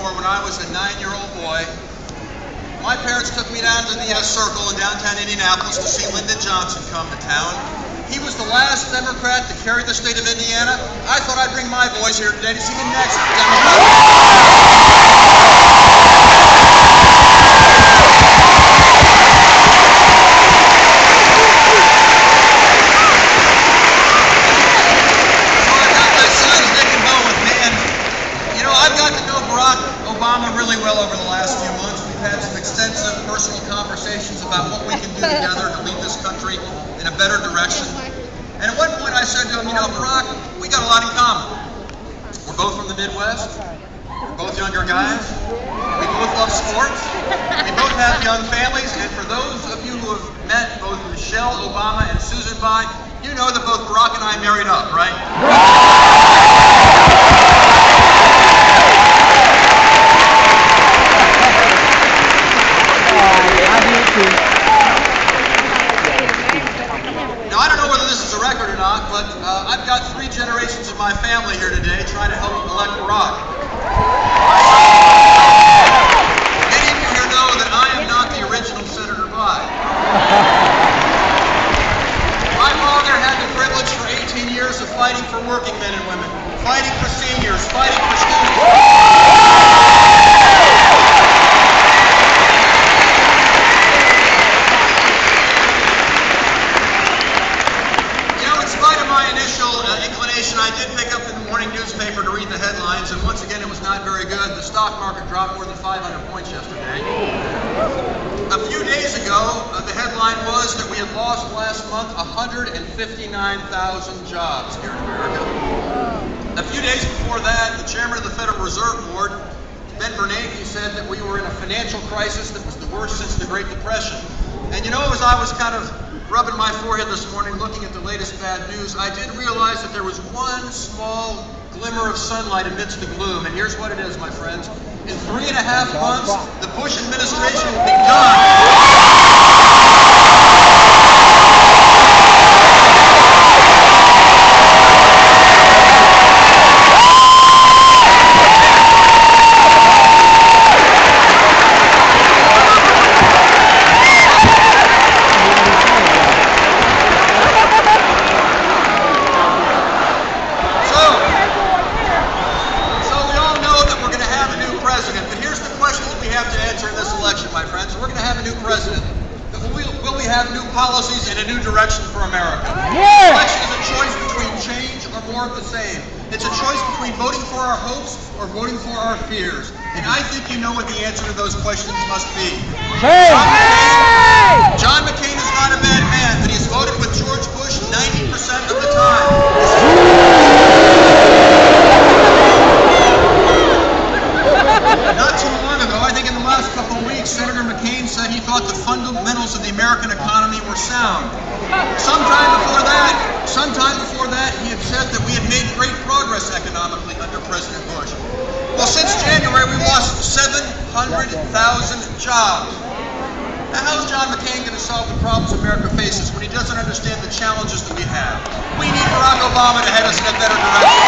store when I was a 9-year-old boy. My parents took me down to the Circle in downtown Indianapolis to see Lyndon Johnson come to town. He was the last Democrat to carry the state of Indiana. I thought I'd bring my boys here today to see the next really well over the last few months. We've had some extensive personal conversations about what we can do together to lead this country in a better direction. And at one point I said to him, you know, Barack, we got a lot in common. We're both from the Midwest. We're both younger guys. We both love sports. We both have young families. And for those of you who have met both Michelle Obama and Susan Bayh, you know that both Barack and I married up, right? Now, I don't know whether this is a record or not, but I've got 3 generations of my family here today trying to help elect Barack. Many of you here know that I am not the original Senator Bayh. My father had the privilege for 18 years of fighting for working men and women, fighting for seniors, fighting for students. I did pick up the morning newspaper to read the headlines, and once again it was not very good. The stock market dropped more than 500 points yesterday. A few days ago, the headline was that we had lost last month 159,000 jobs here in America. A few days before that, the chairman of the Federal Reserve Board, Ben Bernanke, said that we were in a financial crisis that was the worst since the Great Depression. And you know, as I was kind of rubbing my forehead this morning looking at the latest bad news, I did realize that there was one small glimmer of sunlight amidst the gloom. And here's what it is, my friends. In 3.5 months, the Bush administration will be done. My friends, we're going to have a new president. Will we have new policies and a new direction for America? The election is a choice between change or more of the same. It's a choice between voting for our hopes or voting for our fears. And I think you know what the answer to those questions must be. John McCain is not a bad man, but he's voted with George Bush 90% of the time. Not too long ago, I think in the last couple of weeks, Senator McCain said he thought the fundamentals of the American economy were sound. Sometime before that, he had said that we had made great progress economically under President Bush. Well, since January, we lost 700,000 jobs. Now, how is John McCain going to solve the problems America faces when he doesn't understand the challenges that we have? We need Barack Obama to head us in a better direction.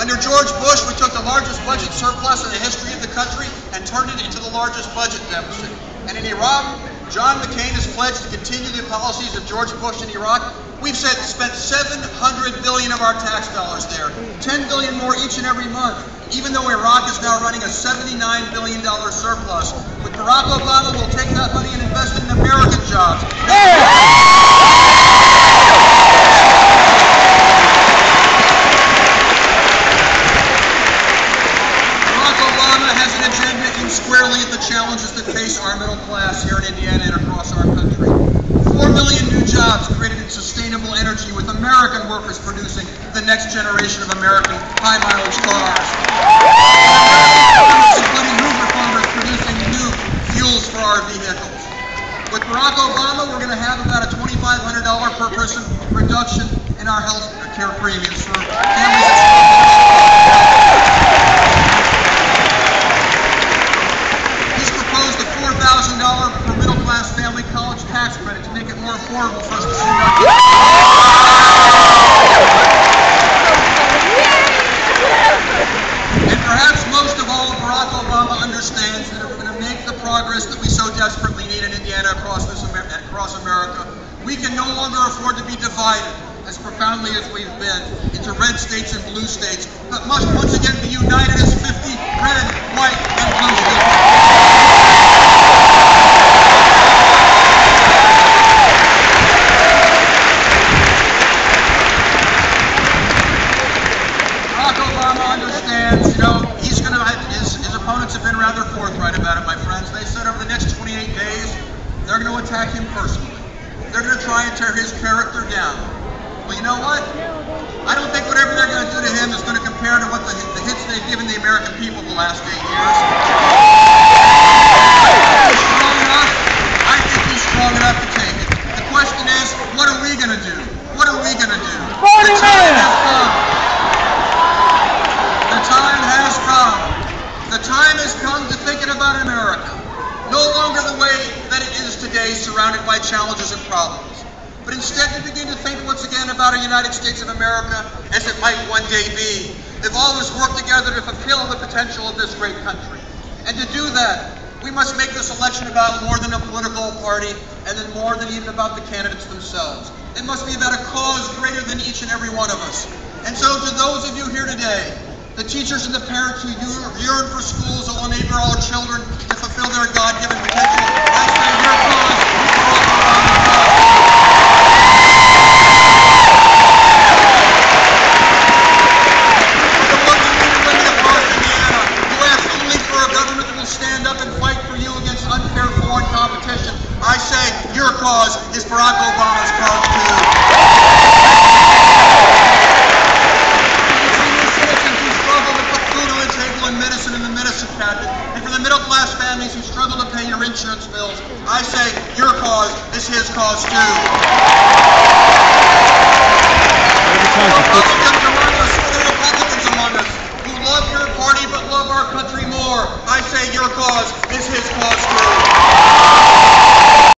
Under George Bush, we took the largest budget surplus in the history of the country and turned it into the largest budget deficit. And in Iraq, John McCain has pledged to continue the policies of George Bush in Iraq. We've spent $700 billion of our tax dollars there, $10 billion more each and every month, even though Iraq is now running a $79 billion surplus. With Barack Obama, we'll take that money and invest it in American jobs. Squarely at the challenges that face our middle class here in Indiana and across our country. 4 million new jobs created in sustainable energy, with American workers producing the next generation of American high-mileage cars. Including Hoover farmers producing new fuels for our vehicles. With Barack Obama, we're going to have about a $2,500 per person reduction in our health care premiums for families that $4,000 per middle-class family college tax credit to make it more affordable for us to send our kids. And perhaps most of all, Barack Obama understands that if we're going to make the progress that we so desperately need in Indiana across America, we can no longer afford to be divided as profoundly as we've been into red states and blue states, but must once again be united as 50 red, white, and blue states. Barack Obama understands, his opponents have been rather forthright about it, my friends. They said over the next 28 days, they're going to attack him personally. They're going to try and tear his character down. Well, you know what? I don't think whatever they're going to do to him is going to compare to what the hits they've given the American people the last 8 years. I think he's strong enough to take it. The question is, what are we going to do? What are we going to do? The time has come. The time has come. The time has come to thinking about America. No longer the way that it is today, surrounded by challenges and problems. But instead to begin to think once again about a United States of America as it might one day be, if all of us work together to fulfill the potential of this great country. And to do that, we must make this election about more than a political party, and then more than even about the candidates themselves. It must be about a cause greater than each and every one of us. And so to those of you here today, the teachers and the parents who yearn for schools that will enable our children to fulfill their God-given potential, I say your cause is Barack Obama's cause. Stand up and fight for you against unfair foreign competition. I say your cause is Barack Obama's cause too. Senior citizens who struggle to put food on the table and medicine in the medicine cabinet, and for the middle class families who struggle to pay your insurance bills, I say your cause is his cause too. Republicans